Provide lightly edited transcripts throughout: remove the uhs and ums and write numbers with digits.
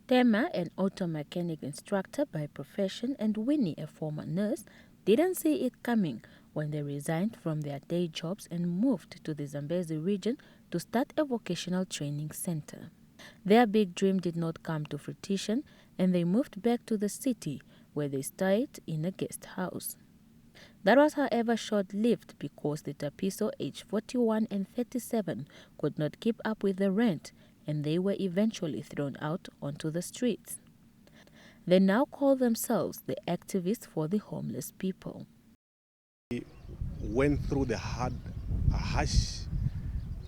Ntema, an auto mechanic instructor by profession, and Winnie, a former nurse, didn't see it coming when they resigned from their day jobs and moved to the Zambezi region to start a vocational training center. Their big dream did not come to fruition, and they moved back to the city, where they stayed in a guest house. That was, however, short-lived because the Tapiso, aged 41 and 37, could not keep up with the rent, and they were eventually thrown out onto the streets. They now call themselves the activists for the homeless people. We went through the harsh,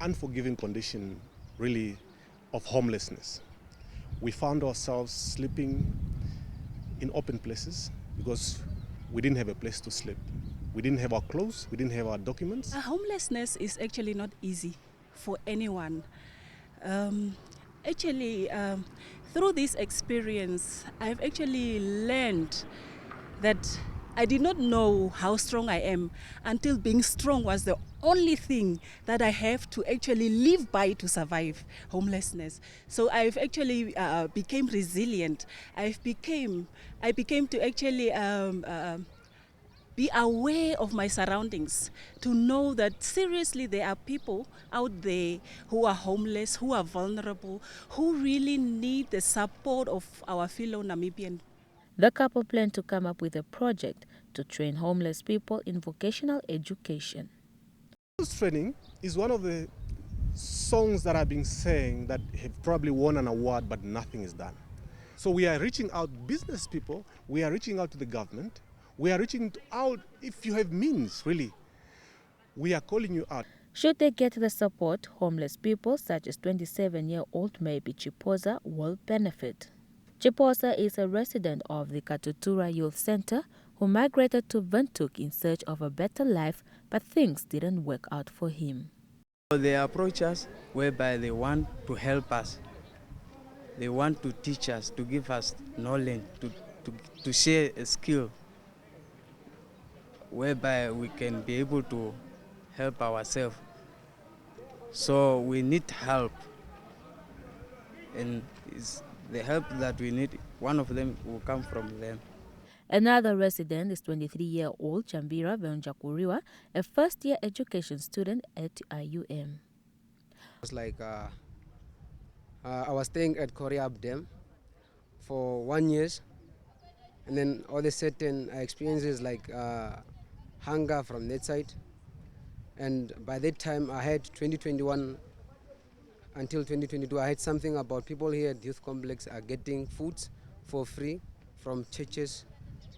unforgiving condition, really, of homelessness. We found ourselves sleeping in open places because we didn't have a place to sleep. We didn't have our clothes, we didn't have our documents. Homelessness is actually not easy for anyone. Through this experience, I've actually learned that I did not know how strong I am until being strong was the only thing that I have to actually live by to survive homelessness. So I've actually became resilient. I became to actually be aware of my surroundings, to know that seriously there are people out there who are homeless, who are vulnerable, who really need the support of our fellow Namibian. The couple plan to come up with a project to train homeless people in vocational education. This training is one of the songs that I've been saying that have probably won an award, but nothing is done. So we are reaching out business people, we are reaching out to the government, we are reaching out if you have means, really. We are calling you out. Should they get the support, homeless people such as 27-year-old Maybe Chipoza will benefit. Chipoza is a resident of the Katutura Youth Center who migrated to Windhoek in search of a better life, but things didn't work out for him. They approach us whereby they want to help us. They want to teach us, to give us knowledge, to share a skill whereby we can be able to help ourselves. So we need help, and it's the help that we need, one of them will come from them. Another resident is 23-year-old Chambira Venjakuriwa, a first-year education student at IUM. It was like I was staying at Korea Dam for 1 year, and then all the certain experiences like hunger from that side. And by that time, I had 2021 until 2022, I had something about people here at Youth Complex are getting foods for free from churches,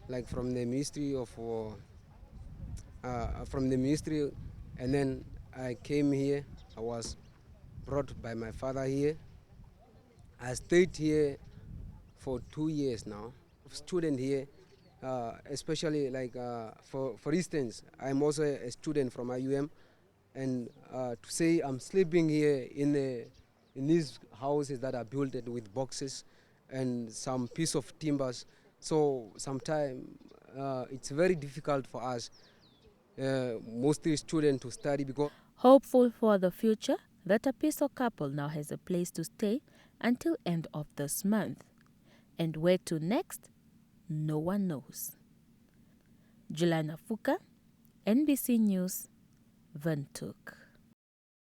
like from the ministry and then I came here. I was brought by my father here. I stayed here for 2 years now. Student here, especially like for instance, I'm also a student from IUM, and to say I'm sleeping here in these houses that are built with boxes and some piece of timbers. So sometimes it's very difficult for us, mostly students, to study because. Hopeful for the future, the Tapiso couple now has a place to stay until end of this month. And where to next? No one knows. Juliana Fuka, NBC News, Windhoek.